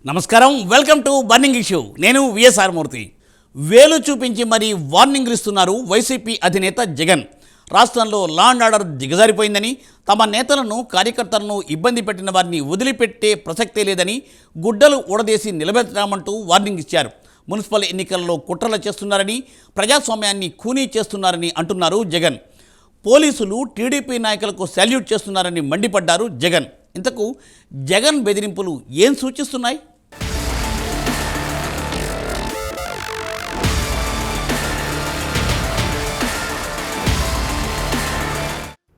నమస్కారం, welcome to burning issue. నేను VSR మూర్తి. వేలు చూపించి మరీ వార్నింగ్ ఇస్తున్నారు వైసీపీ అధినేత జగన్. రాష్ట్రంలో లా అండ్ ఆర్డర్ దిగజారిపోయిందని, తమ నేతలను కార్యకర్తలను ఇబ్బంది పెట్టిన వారిని వదిలిపెట్టే ప్రసక్తే లేదని, గుడ్డలు ఊడదీసి నిలబెడతామంటూ వార్నింగ్ ఇచ్చారు. మున్సిపల్ ఎన్నికల్లో కుట్రలు చేస్తున్నారని, ప్రజాస్వామ్యాన్ని ఖూనీ చేస్తున్నారని అంటున్నారు జగన్. పోలీసులు టీడీపీ నాయకులకు సాల్యూట్ చేస్తున్నారని మండిపడ్డారు జగన్. ఇంతకు జగన్ బెదిరింపులు ఏం సూచిస్తున్నాయి?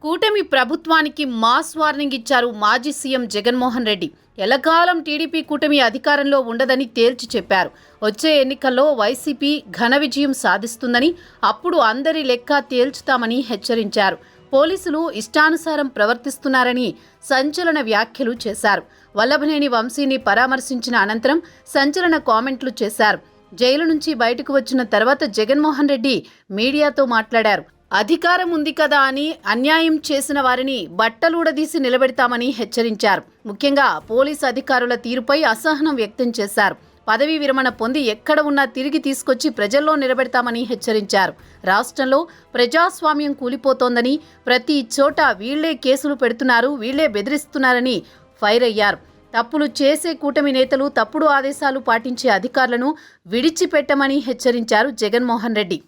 కూటమి ప్రభుత్వానికి మాస్ వార్నింగ్ ఇచ్చారు మాజీ సీఎం జగన్మోహన్ రెడ్డి. ఎల్లకాలం టీడీపీ కూటమి అధికారంలో ఉండదని తేల్చి చెప్పారు. వచ్చే ఎన్నికల్లో వైసీపీ ఘన విజయం సాధిస్తుందని, అప్పుడు అందరి లెక్క తేల్చుతామని హెచ్చరించారు. పోలీసులు ఇష్టానుసారం ప్రవర్తిస్తున్నారని సంచలన వ్యాఖ్యలు చేశారు. వల్లభనేని వంశీని పరామర్శించిన అనంతరం సంచలన కామెంట్లు చేశారు. జైలు నుంచి బయటకు వచ్చిన తర్వాత జగన్మోహన్ రెడ్డి మీడియాతో మాట్లాడారు. అధికారం ఉంది కదా అని అన్యాయం చేసిన వారిని బట్టలూడదీసి నిలబెడతామని హెచ్చరించారు. ముఖ్యంగా పోలీసు అధికారుల తీరుపై అసహనం వ్యక్తం చేశారు. పదవీ విరమణ పొంది ఎక్కడ ఉన్నా తిరిగి తీసుకొచ్చి ప్రజల్లో నిలబెడతామని హెచ్చరించారు. రాష్ట్రంలో ప్రజాస్వామ్యం కూలిపోతోందని, ప్రతి చోట వీళ్లే కేసులు పెడుతున్నారు, వీళ్లే బెదిరిస్తున్నారని ఫైర్ అయ్యారు. తప్పులు చేసే కూటమి నేతలు తప్పుడు ఆదేశాలు పాటించే అధికారులను విడిచిపెట్టమని హెచ్చరించారు జగన్మోహన్ రెడ్డి.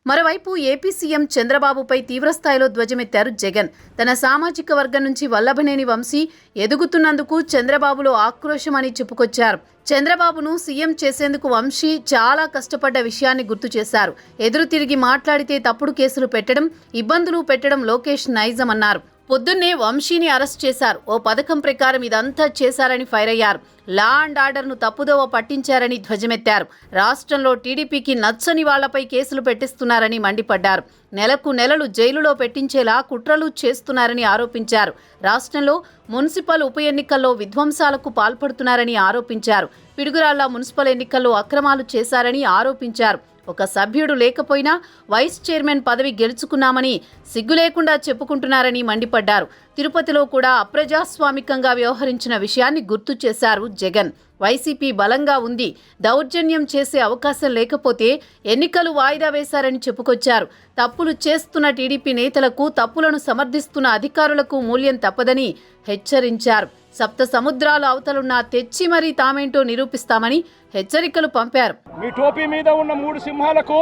మరోవైపు ఏపీ సీఎం చంద్రబాబుపై తీవ్రస్థాయిలో ధ్వజమెత్తారు జగన్. తన సామాజిక వర్గం నుంచి వల్లభనేని వంశీ ఎదుగుతున్నందుకు చంద్రబాబులో ఆక్రోశమని చెప్పుకొచ్చారు. చంద్రబాబును సీఎం చేసేందుకు వంశీ చాలా కష్టపడ్డ విషయాన్ని గుర్తు చేశారు. ఎదురు తిరిగి మాట్లాడితే తప్పుడు కేసులు పెట్టడం, ఇబ్బందులు పెట్టడం లోకేష్ నైజం అన్నారు. పొద్దున్నే వంశీని అరెస్ట్ చేశారు. ఓ పథకం ప్రకారం ఇదంతా చేశారని ఫైర్ అయ్యారు. లా అండ్ ఆర్డర్ను తప్పుదోవ పట్టించారని ధ్వజమెత్తారు. రాష్ట్రంలో టీడీపీకి నచ్చని వాళ్లపై కేసులు పెట్టిస్తున్నారని మండిపడ్డారు. నెలకు నెలలు జైలులో పెట్టించేలా కుట్రలు చేస్తున్నారని ఆరోపించారు. రాష్ట్రంలో మున్సిపల్ ఉప ఎన్నికల్లో విధ్వంసాలకు పాల్పడుతున్నారని ఆరోపించారు. పిడుగురాళ్ల మున్సిపల్ ఎన్నికల్లో అక్రమాలు చేశారని ఆరోపించారు. ఒక సభ్యుడు లేకపోయినా వైస్ చైర్మన్ పదవి గెలుచుకున్నామని సిగ్గు లేకుండా చెప్పుకుంటున్నారని మండిపడ్డారు. తిరుపతిలో కూడా అప్రజాస్వామికంగా వ్యవహరించిన విషయాన్ని గుర్తు చేశారు జగన్. వైసీపీ బలంగా ఉంది, దౌర్జన్యం చేసే అవకాశం లేకపోతే ఎన్నికలు వాయిదా వేశారని చెప్పుకొచ్చారు. తప్పులు చేస్తున్న టీడీపీ నేతలకు, తప్పులను సమర్థిస్తున్న అధికారులకు మూల్యం తప్పదని హెచ్చరించారు. సప్త సముద్రాల అవతలున్న తెచ్చి మరీ తామేంటో నిరూపిస్తామని హెచ్చరికలు పంపారు. మీ టోపీ మీద ఉన్న 3 సింహాలకు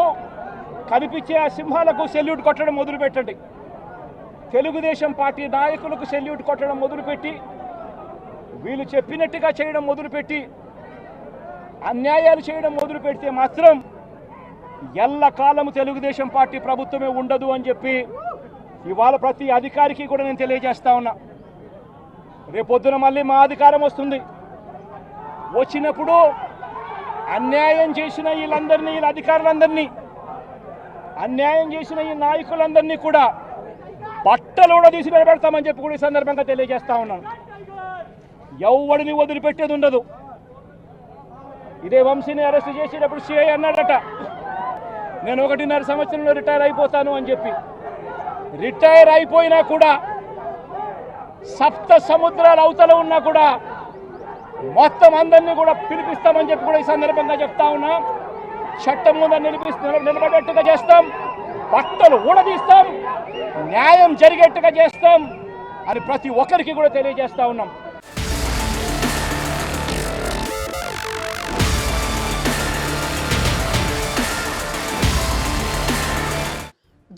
కనిపించే ఆ సింహాలకు సెల్యూట్ కొట్టడం మొదలుపెట్టండి. తెలుగుదేశం పార్టీ నాయకులకు సెల్యూట్ కొట్టడం మొదలుపెట్టి, వీళ్ళు చెప్పినట్టుగా చేయడం మొదలుపెట్టి, అన్యాయాలు చేయడం మొదలు పెడితే మాత్రం ఎల్లకాలము తెలుగుదేశం పార్టీ ప్రభుత్వమే ఉండదు అని చెప్పి ఇవాళ ప్రతి అధికారికి కూడా నేను తెలియజేస్తా ఉన్నా. రేపొద్దున మళ్ళీ మా అధికారం వస్తుంది. వచ్చినప్పుడు అన్యాయం చేసిన వీళ్ళందరినీ, వీళ్ళ అధికారులందరినీ, అన్యాయం చేసిన ఈ నాయకులందరినీ కూడా బట్టలు కూడా తీసి నిలబెడతామని చెప్పి కూడా ఈ సందర్భంగా తెలియజేస్తా ఉన్నాను. ఎవడిని వదిలిపెట్టేది ఉండదు. ఇదే వంశీని అరెస్ట్ చేసేటప్పుడు సిఐ అన్నాడట, నేను 1.5 సంవత్సరంలో రిటైర్ అయిపోతాను అని చెప్పి. రిటైర్ అయిపోయినా కూడా, సప్త సముద్రాల అవతల ఉన్నా కూడా మొత్తం అందరినీ కూడా పిలిపిస్తామని చెప్పి కూడా ఈ సందర్భంగా చెప్తా ఉన్నా. చట్టం ముందు నిలబడేట్టుగా చేస్తాం, బట్టలు ఊడదీస్తాం, న్యాయం జరిగేట్టుగా చేస్తాం అని ప్రతి ఒక్కరికి కూడా తెలియజేస్తా ఉన్నాం.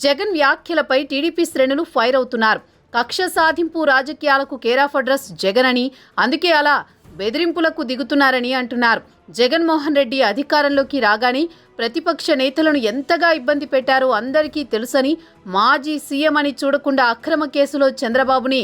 జగన్ వ్యాఖ్యలపై టీడీపీ శ్రేణులు ఫైర్ అవుతున్నారు. కక్ష సాధింపు రాజకీయాలకు కేరాఫ్ అడ్రస్ జగన్ అని, అందుకే అలా బెదిరింపులకు దిగుతున్నారని అంటున్నారు. జగన్మోహన్ రెడ్డి అధికారంలోకి రాగానే ప్రతిపక్ష నేతలను ఎంతగా ఇబ్బంది పెట్టారో అందరికీ తెలుసని, మాజీ సీఎం అని చూడకుండా అక్రమ కేసులో చంద్రబాబుని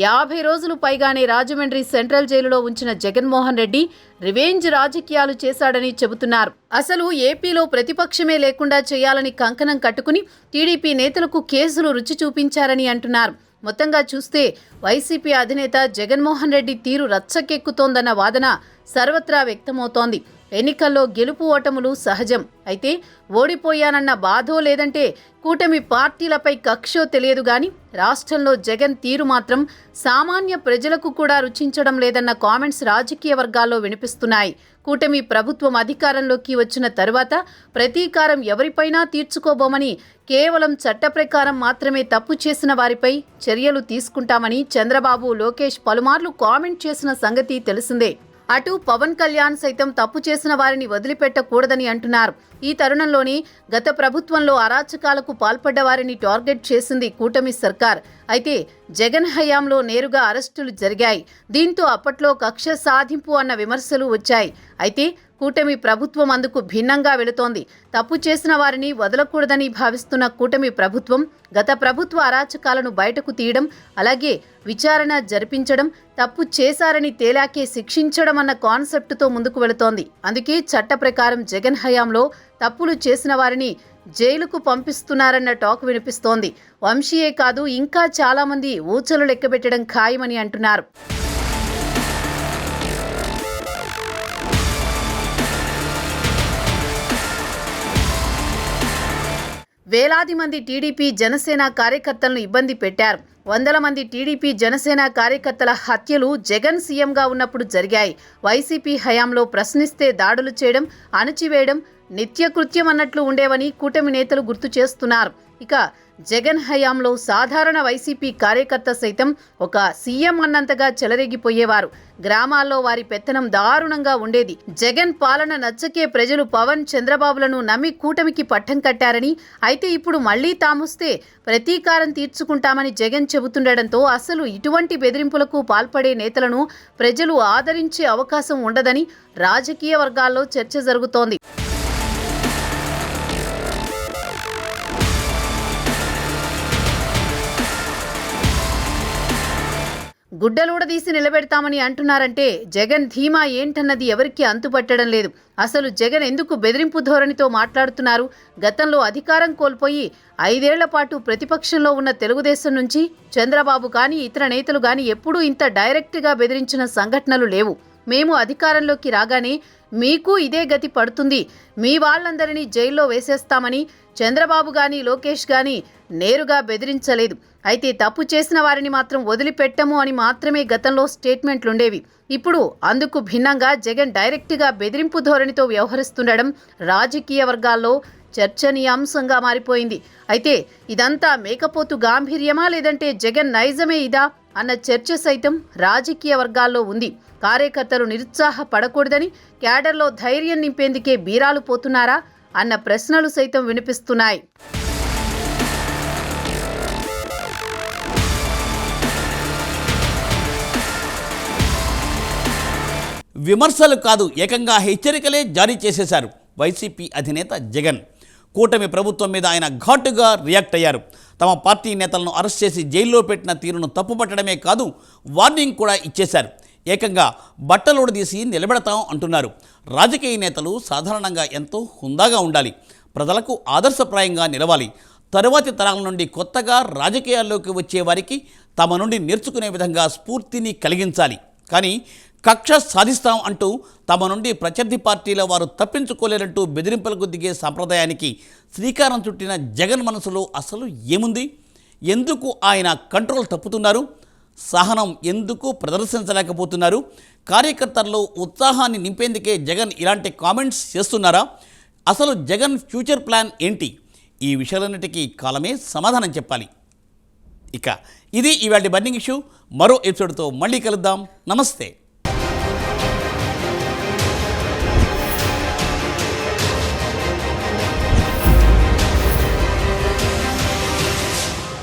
50 రోజులు పైగానే రాజమండ్రి సెంట్రల్ జైలులో ఉంచిన జగన్మోహన్ రెడ్డి రివెంజ్ రాజకీయాలు చేశాడని చెబుతున్నారు. అసలు ఏపీలో ప్రతిపక్షమే లేకుండా చేయాలని కంకణం కట్టుకుని టీడీపీ నేతలకు కేసులు రుచి చూపించారని అంటున్నారు. మొత్తంగా చూస్తే వైసీపీ అధినేత జగన్మోహన్ రెడ్డి తీరు రచ్చకెక్కుతోందన్న వాదన సర్వత్రా వ్యక్తమవుతోంది. ఎన్నికల్లో గెలుపు ఓటములు సహజం. అయితే ఓడిపోయానన్న బాధో లేదంటే కూటమి పార్టీలపై కక్షో తెలియదు గాని రాష్ట్రంలో జగన్ తీరు మాత్రం సామాన్య ప్రజలకు కూడా రుచించడం లేదన్న కామెంట్స్ రాజకీయ వర్గాల్లో వినిపిస్తున్నాయి. కూటమి ప్రభుత్వం అధికారంలోకి వచ్చిన తరువాత ప్రతీకారం ఎవరిపైనా తీర్చుకోబోమని, కేవలం చట్ట ప్రకారం మాత్రమే తప్పు చేసిన వారిపై చర్యలు తీసుకుంటామని చంద్రబాబు, లోకేష్ పలుమార్లు కామెంట్ చేసిన సంగతి తెలిసిందే. అటు పవన్ కళ్యాణ్ సైతం తప్పు చేసిన వారిని వదిలిపెట్టకూడదని అంటున్నారు. ఈ తరుణంలోనే గత ప్రభుత్వంలో అరాచకాలకు పాల్పడ్డ వారిని టార్గెట్ చేసింది కూటమి సర్కార్. అయితే జగన్ హయాంలో నేరుగా అరెస్టులు జరిగాయి. దీంతో అప్పట్లో కక్ష సాధింపు అన్న విమర్శలు వచ్చాయి. అయితే కూటమి ప్రభుత్వం అందుకు భిన్నంగా వెళుతోంది. తప్పు చేసిన వారిని వదలకూడదని భావిస్తున్న కూటమి ప్రభుత్వం గత ప్రభుత్వ అరాచకాలను బయటకు తీయడం, అలాగే విచారణ జరిపించడం, తప్పు చేశారని తేలాకే శిక్షించడం అన్న కాన్సెప్టుతో ముందుకు వెళుతోంది. అందుకే చట్ట ప్రకారం జగన్ హయాంలో తప్పులు చేసిన వారిని జైలుకు పంపిస్తున్నారన్న టాక్ వినిపిస్తోంది. వంశీయే కాదు, ఇంకా చాలా మంది ఊచలు లెక్కబెట్టడం ఖాయమని అంటున్నారు. వేలాది మంది టీడీపీ, జనసేన కార్యకర్తలను ఇబ్బంది పెట్టారు. వందల మంది టీడీపీ, జనసేన కార్యకర్తల హత్యలు జగన్ సీఎంగా ఉన్నప్పుడు జరిగాయి. వైసీపీ హయాంలో ప్రశ్నిస్తే దాడులు చేయడం, అణచివేయడం నిత్యకృత్యం అన్నట్లు ఉండేవని కూటమి నేతలు గుర్తు చేస్తున్నారు. ఇక జగన్ హయాంలో సాధారణ వైసీపీ కార్యకర్త సైతం ఒక సీఎం అన్నంతగా చెలరేగిపోయేవారు. గ్రామాల్లో వారి పెత్తనం దారుణంగా ఉండేది. జగన్ పాలన నచ్చకే ప్రజలు పవన్, చంద్రబాబులను నమ్మి కూటమికి పట్టం కట్టారని, అయితే ఇప్పుడు మళ్లీ తామొస్తే ప్రతీకారం తీర్చుకుంటామని జగన్ చెబుతుండటంతో అసలు ఇటువంటి బెదిరింపులకు పాల్పడే నేతలను ప్రజలు ఆదరించే అవకాశం ఉండదని రాజకీయ వర్గాల్లో చర్చ జరుగుతోంది. గుడ్డలూడదీసి నిలబెడతామని అంటున్నారంటే జగన్ ధీమా ఏంటన్నది ఎవరికీ అంతుపట్టడం లేదు. అసలు జగన్ ఎందుకు బెదిరింపు ధోరణితో మాట్లాడుతున్నారు? గతంలో అధికారం కోల్పోయి 5 ఏళ్ల పాటు ప్రతిపక్షంలో ఉన్న తెలుగుదేశం నుంచి చంద్రబాబు కానీ ఇతర నేతలు కానీ ఎప్పుడూ ఇంత డైరెక్ట్గా బెదిరించిన సంఘటనలు లేవు. మేము అధికారంలోకి రాగానే మీకు ఇదే గతి పడుతుంది, మీ వాళ్ళందరినీ జైల్లో వేసేస్తామని చంద్రబాబు గాని, లోకేష్ గాని నేరుగా బెదిరించలేదు. అయితే తప్పు చేసిన వారిని మాత్రం వదిలిపెట్టము అని మాత్రమే గతంలో స్టేట్మెంట్లుండేవి. ఇప్పుడు అందుకు భిన్నంగా జగన్ డైరెక్ట్గా బెదిరింపు ధోరణితో వ్యవహరిస్తుండడం రాజకీయ వర్గాల్లో చర్చనీయాంశంగా మారిపోయింది. అయితే ఇదంతా మేకపోతు గాంభీర్యమా, లేదంటే జగన్ నైజమే ఇదా అన్న చర్చ సైతం రాజకీయ వర్గాల్లో ఉంది. కార్యకర్తలు నిరుత్సాహపడకూడదని క్యాడర్లో ధైర్యం నింపేందుకే బీరాలు పోతున్నారా అన్న ప్రశ్నలు సైతం వినిపిస్తున్నాయి. విమర్శలు కాదు, ఏకంగా హెచ్చరికలే జారీ చేసేశారు వైసీపీ అధినేత జగన్. కూటమి ప్రభుత్వం మీద ఆయన ఘాటుగా రియాక్ట్ అయ్యారు. తమ పార్టీ నేతలను అరెస్ట్ చేసి జైల్లో పెట్టిన తీరును తప్పుపట్టడమే కాదు, వార్నింగ్ కూడా ఇచ్చేశారు. ఏకంగా బట్టలోడదీసి నిలబెడతాం అంటున్నారు. రాజకీయ నేతలు సాధారణంగా ఎంతో హుందాగా ఉండాలి, ప్రజలకు ఆదర్శప్రాయంగా నిలవాలి. తరువాతి తరాల నుండి కొత్తగా రాజకీయాల్లోకి వచ్చే వారికి తమ నుండి నేర్చుకునే విధంగా స్ఫూర్తిని కలిగించాలి. కానీ కక్ష సాధిస్తాం అంటూ తమ నుండి ప్రత్యర్థి పార్టీల వారు తప్పించుకోలేరంటూ బెదిరింపులకు దిగే సంప్రదాయానికి శ్రీకారం చుట్టిన జగన్ మనసులో అసలు ఏముంది? ఎందుకు ఆయన కంట్రోల్ తప్పుతున్నారు? సహనం ఎందుకు ప్రదర్శించలేకపోతున్నారు? కార్యకర్తల్లో ఉత్సాహాన్ని నింపేందుకే జగన్ ఇలాంటి కామెంట్స్ చేస్తున్నారా? అసలు జగన్ ఫ్యూచర్ ప్లాన్ ఏంటి? ఈ విషయాలన్నిటికీ కాలమే సమాధానం చెప్పాలి. ఇక ఇది ఇవాళ బర్నింగ్ ఇష్యూ. మరో ఎపిసోడ్తో మళ్ళీ కలుద్దాం. నమస్తే.